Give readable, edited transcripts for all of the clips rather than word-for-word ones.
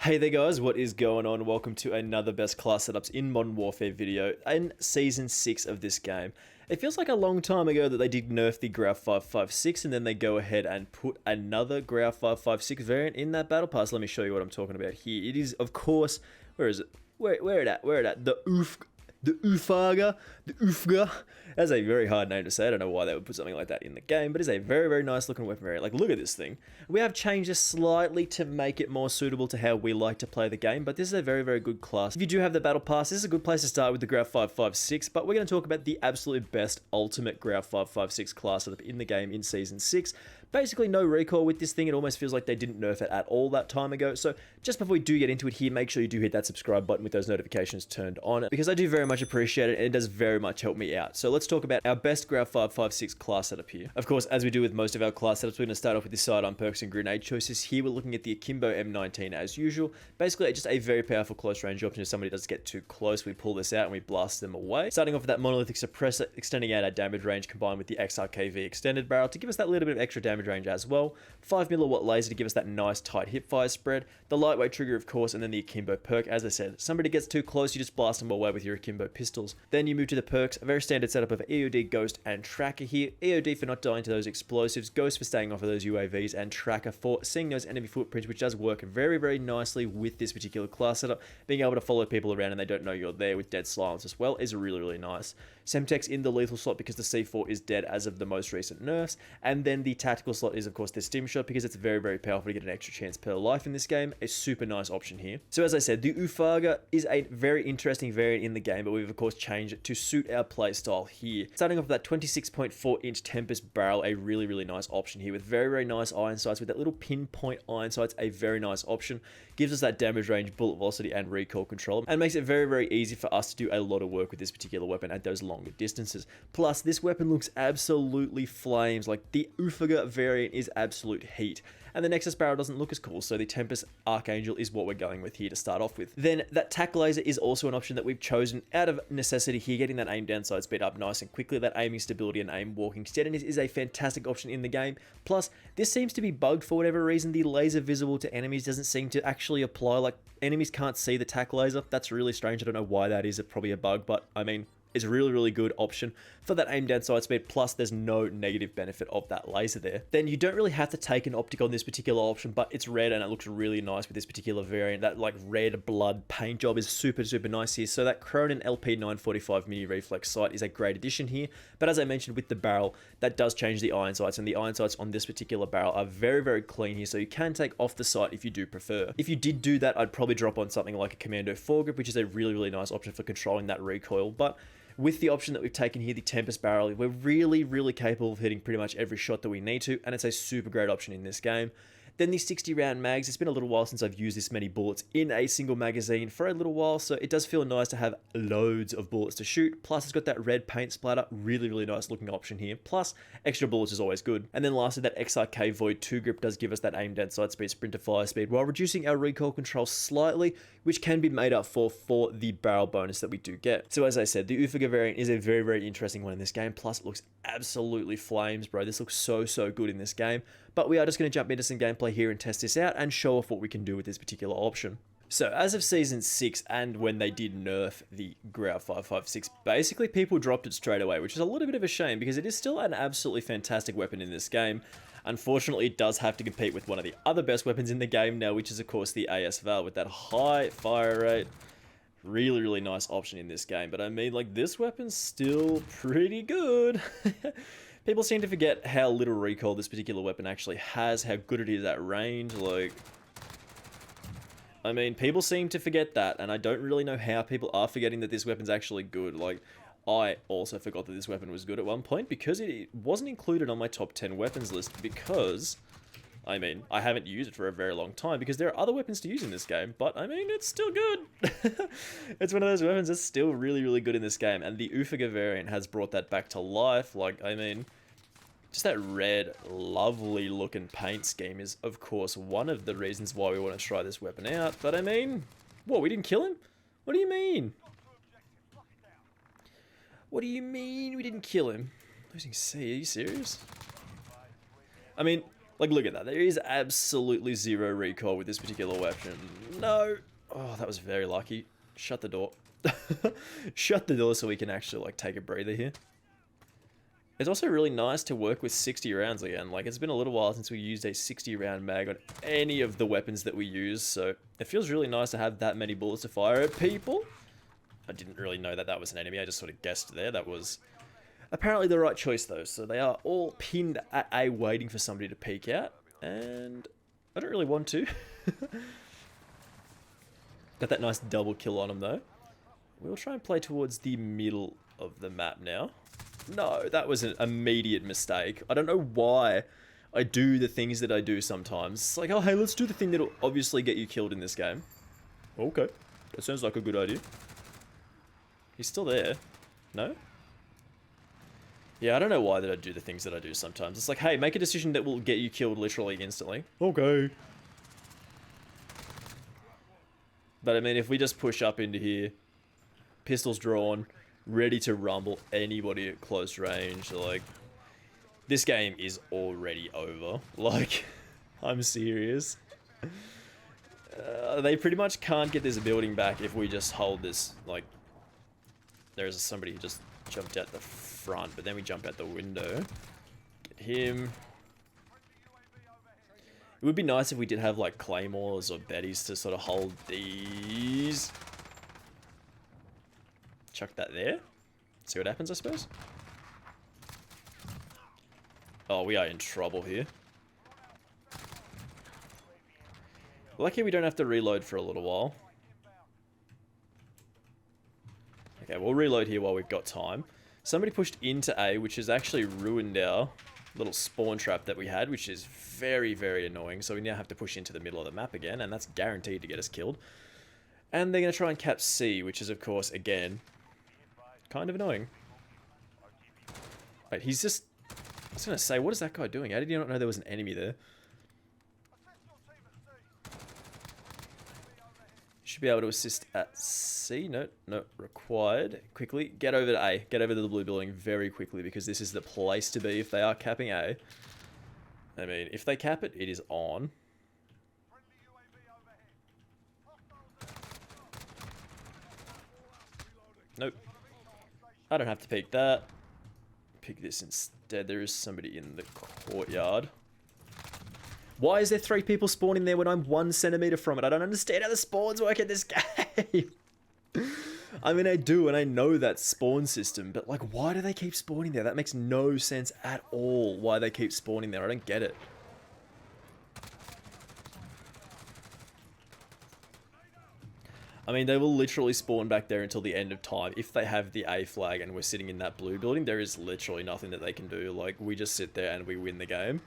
Hey there guys, what is going on? Welcome to another best class setups in Modern Warfare video in Season 6 of this game. It feels like a long time ago that they did nerf the GRAU 5.56 and then they go ahead and put another GRAU 5.56 variant in that battle pass. Let me show you what I'm talking about here. It is, of course, where is it? Where it at? The Ophaga. That's a very hard name to say. I don't know why they would put something like that in the game, but it's a very, very nice looking weapon variant. Like, look at this thing. We have changed this slightly to make it more suitable to how we like to play the game, but this is a very, very good class. If you do have the battle pass, this is a good place to start with the GRAU 5.56, but we're going to talk about the absolute best ultimate GRAU 5.56 class setup in the game in Season 6. Basically, no recoil with this thing. It almost feels like they didn't nerf it at all that time ago. So just before we do get into it here, make sure you do hit that subscribe button with those notifications turned on, because I do very much appreciate it and it does very much help me out. So let's talk about our best GRAU 5.56 class setup here. Of course, as we do with most of our class setups, we're going to start off with the sidearm perks and grenade choices. Here we're looking at the Akimbo M19 as usual. Basically, just a very powerful close range option. If somebody does get too close, we pull this out and we blast them away. Starting off with that monolithic suppressor, extending out our damage range combined with the XRKV extended barrel to give us that little bit of extra damage range as well. 5mm laser to give us that nice tight hipfire spread. The lightweight trigger, of course, and then the Akimbo perk. As I said, somebody gets too close, you just blast them away with your Akimbo pistols. Then you move to the perks, a very standard setup of EOD, Ghost, and Tracker here. EOD for not dying to those explosives, Ghost for staying off of those UAVs, and Tracker for seeing those enemy footprints, which does work very, very nicely with this particular class setup. Being able to follow people around and they don't know you're there with dead silence as well is really, really nice. Semtex in the lethal slot because the C4 is dead as of the most recent nerfs, and then the tactical slot is, of course, the stim shot because it's very, very powerful to get an extra chance per life in this game. A super nice option here. So as I said, the Ophaga is a very interesting variant in the game, but we've of course changed it to suit our playstyle here. Starting off with that 26.4 inch Tempest barrel, a really, really nice option here with very, very nice iron sights with that little pinpoint iron sights, a very nice option. Gives us that damage range, bullet velocity, and recoil control, and makes it very, very easy for us to do a lot of work with this particular weapon at those longer distances. Plus, this weapon looks absolutely flames. Like, the Ophaga variant is absolute heat. And the Nexus barrel doesn't look as cool, so the Tempest Archangel is what we're going with here to start off with. Then that tack laser is also an option that we've chosen out of necessity here, getting that aim down sight speed up nice and quickly. That aiming stability and aim walking steadiness is a fantastic option in the game. Plus, this seems to be bugged for whatever reason. The laser visible to enemies doesn't seem to actually apply. Like, enemies can't see the tack laser. That's really strange. I don't know why that is. It's probably a bug, but I mean, it's a really, really good option for that aim down sight speed, plus there's no negative benefit of that laser there. Then you don't really have to take an optic on this particular option, but it's red and it looks really nice with this particular variant. That like red blood paint job is super, super nice here. So that Cronin LP945 mini reflex sight is a great addition here. But as I mentioned with the barrel, that does change the iron sights, and the iron sights on this particular barrel are very, very clean here, so you can take off the sight if you do prefer. If you did do that, I'd probably drop on something like a Commando foregrip, which is a really, really nice option for controlling that recoil. But with the option that we've taken here, the Tempest barrel, we're really, really capable of hitting pretty much every shot that we need to, and it's a super great option in this game. Then the 60 round mags, it's been a little while since I've used this many bullets in a single magazine for a little while, so it does feel nice to have loads of bullets to shoot. Plus it's got that red paint splatter, really, really nice looking option here. Plus extra bullets is always good. And then lastly, that XRK Void 2 grip does give us that aim down sight speed, sprint to fire speed, while reducing our recoil control slightly, which can be made up for the barrel bonus that we do get. So as I said, the Ophaga variant is a very, very interesting one in this game. Plus it looks absolutely flames, bro. This looks so, so good in this game. But we are just going to jump into some gameplay here and test this out and show off what we can do with this particular option. So as of Season 6 and when they did nerf the GRAU 5.56, basically people dropped it straight away, which is a little bit of a shame because it is still an absolutely fantastic weapon in this game. Unfortunately, it does have to compete with one of the other best weapons in the game now, which is of course the AS Val with that high fire rate. Really, really nice option in this game, but I mean, like, this weapon's still pretty good. People seem to forget how little recoil this particular weapon actually has, how good it is at range. Like, I mean, people seem to forget that, and I don't really know how people are forgetting that this weapon's actually good. Like, I also forgot that this weapon was good at one point because it wasn't included on my top 10 weapons list because, I mean, I haven't used it for a very long time because there are other weapons to use in this game, but I mean, it's still good. It's one of those weapons that's still really, really good in this game, and the Ophaga variant has brought that back to life. Like, I mean, just that red, lovely looking paint scheme is, of course, one of the reasons why we want to try this weapon out. But I mean, what, we didn't kill him? What do you mean? What do you mean we didn't kill him? Losing C, are you serious? I mean, Like, look at that. There is absolutely zero recoil with this particular weapon. No. Oh, that was very lucky. Shut the door. Shut the door so we can actually, like, take a breather here. It's also really nice to work with 60 rounds again. Like, it's been a little while since we used a 60 round mag on any of the weapons that we use, so it feels really nice to have that many bullets to fire at people. I didn't really know that that was an enemy. I just sort of guessed there. That was apparently the right choice, though. So they are all pinned at A, waiting for somebody to peek out, and I don't really want to. Got that nice double kill on them, though. We'll try and play towards the middle of the map now. No, that was an immediate mistake. I don't know why I do the things that I do sometimes. It's like, oh, hey, let's do the thing that'll obviously get you killed in this game. Okay, that sounds like a good idea. He's still there. No? Yeah, I don't know why that I do the things that I do sometimes. It's like, hey, make a decision that will get you killed literally instantly. Okay. But I mean, if we just push up into here, pistols drawn, ready to rumble anybody at close range, like, this game is already over. Like, I'm serious. They pretty much can't get this building back if we just hold this. Like, there's somebody who just jumped out the front, but then we jump out the window. Get him. It would be nice if we did have, like, claymores or betties to sort of hold these. Chuck that there. See what happens, I suppose. Oh, we are in trouble here. Lucky we don't have to reload for a little while. Okay, we'll reload here while we've got time. Somebody pushed into A, which has actually ruined our little spawn trap that we had, which is very, very annoying. So we now have to push into the middle of the map again, and that's guaranteed to get us killed. And they're going to try and cap C, which is, of course, again, kind of annoying. Wait, he's just... I was going to say, what is that guy doing? How did you not know there was an enemy there? Should be able to assist at C. No, no, required. Quickly, get over to A. Get over to the blue building very quickly, because this is the place to be if they are capping A. I mean, if they cap it, it is on. Nope. I don't have to peek that. Pick this instead. There is somebody in the courtyard. Why is there 3 people spawning there when I'm 1 centimeter from it? I don't understand how the spawns work in this game. I mean, I do, and I know that spawn system, but, like, why do they keep spawning there? That makes no sense at all, why they keep spawning there. I don't get it. I mean, they will literally spawn back there until the end of time. If they have the A flag and we're sitting in that blue building, there is literally nothing that they can do. Like, we just sit there and we win the game.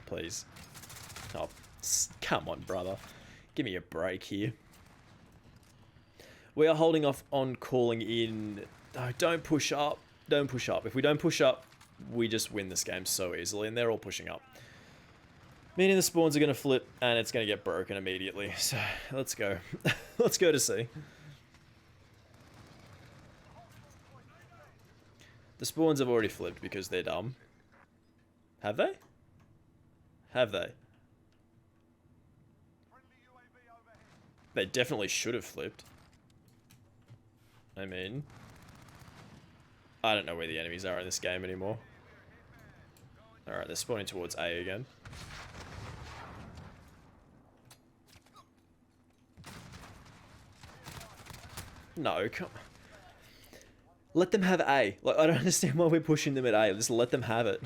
Please. Oh, come on, brother. Give me a break here. We are holding off on calling in... Oh, don't push up. Don't push up. If we don't push up, we just win this game so easily, and they're all pushing up. Meaning the spawns are going to flip, and it's going to get broken immediately. So, let's go. Let's go to C. The spawns have already flipped because they're dumb. Have they? Have they? They definitely should have flipped. I mean... I don't know where the enemies are in this game anymore. Alright, they're spawning towards A again. No, come on. Let them have A. Like, I don't understand why we're pushing them at A. Just let them have it.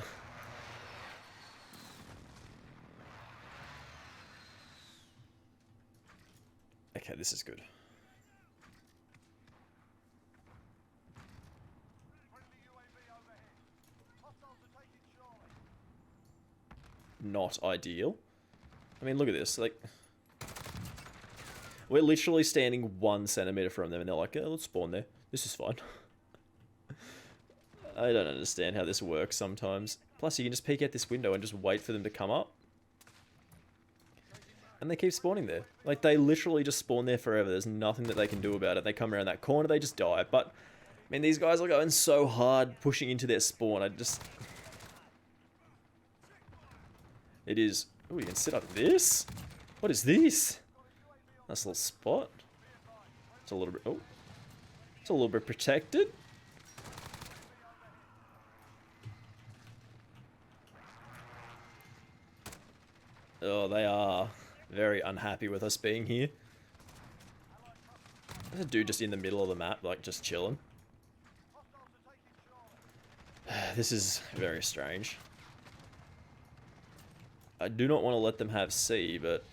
Okay, this is good. Not ideal. I mean, look at this. Like, we're literally standing 1 centimeter from them, and they're like, "Oh, let's spawn there. This is fine." I don't understand how this works sometimes. Plus, you can just peek out this window and just wait for them to come up. And they keep spawning there. Like, they literally just spawn there forever. There's nothing that they can do about it. They come around that corner, they just die. But, I mean, these guys are going so hard pushing into their spawn. I just... It is... Oh, you can sit up this? What is this? Nice little spot. It's a little bit... Oh. It's a little bit protected. Oh, they are very unhappy with us being here. There's a dude just in the middle of the map, like, just chilling. This is very strange. I do not want to let them have C, but...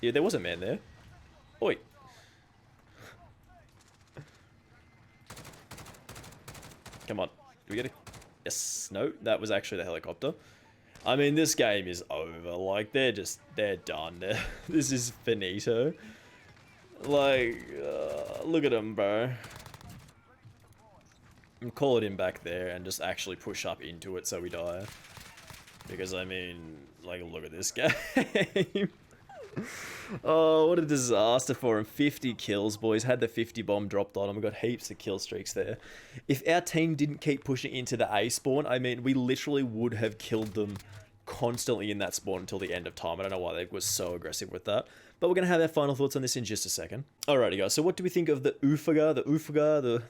yeah, there was a man there. Oi. Come on. Do we get a... Yes. No, that was actually the helicopter. I mean, this game is over. Like, they're done. This is finito. Like, look at them, bro. And call it in back there and just actually push up into it so we die. Because, I mean, like, look at this game. Oh, what a disaster for him. 50 kills, boys. Had the 50 bomb dropped on him. We got heaps of kill streaks there. If our team didn't keep pushing into the A spawn, I mean, we literally would have killed them constantly in that spawn until the end of time. I don't know why they were so aggressive with that. But we're going to have our final thoughts on this in just a second. Alrighty, guys. So what do we think of the Ophaga?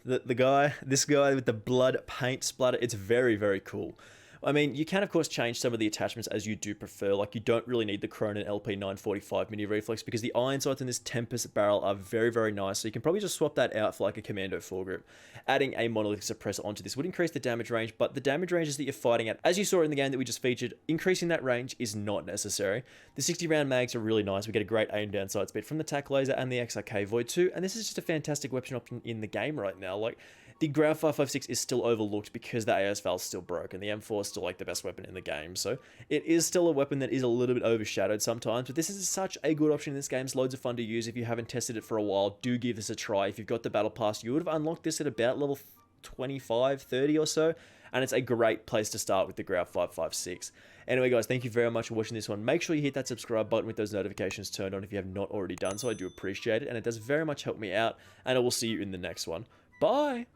The guy, this guy with the blood paint splatter. It's very, very cool. I mean, you can, of course, change some of the attachments as you do prefer. Like, you don't really need the Cronin LP 945 mini reflex because the iron sights in this Tempest barrel are very, very nice. So you can probably just swap that out for, like, a Commando foregrip. Adding a monolithic suppressor onto this would increase the damage range, but the damage ranges that you're fighting at, as you saw in the game that we just featured, increasing that range is not necessary. The 60-round mags are really nice. We get a great aim down sight speed from the TAC laser and the XRK Void 2, and this is just a fantastic weapon option in the game right now. Like, the GRAU 5.56 is still overlooked because the AS valve's still broken. The M4 is still like the best weapon in the game. So it is still a weapon that is a little bit overshadowed sometimes. But this is such a good option in this game. It's loads of fun to use. If you haven't tested it for a while, do give this a try. If you've got the Battle Pass, you would have unlocked this at about level 25, 30 or so. And it's a great place to start with the GRAU 5.56. Anyway, guys, thank you very much for watching this one. Make sure you hit that subscribe button with those notifications turned on if you have not already done so. I do appreciate it. And it does very much help me out. And I will see you in the next one. Bye!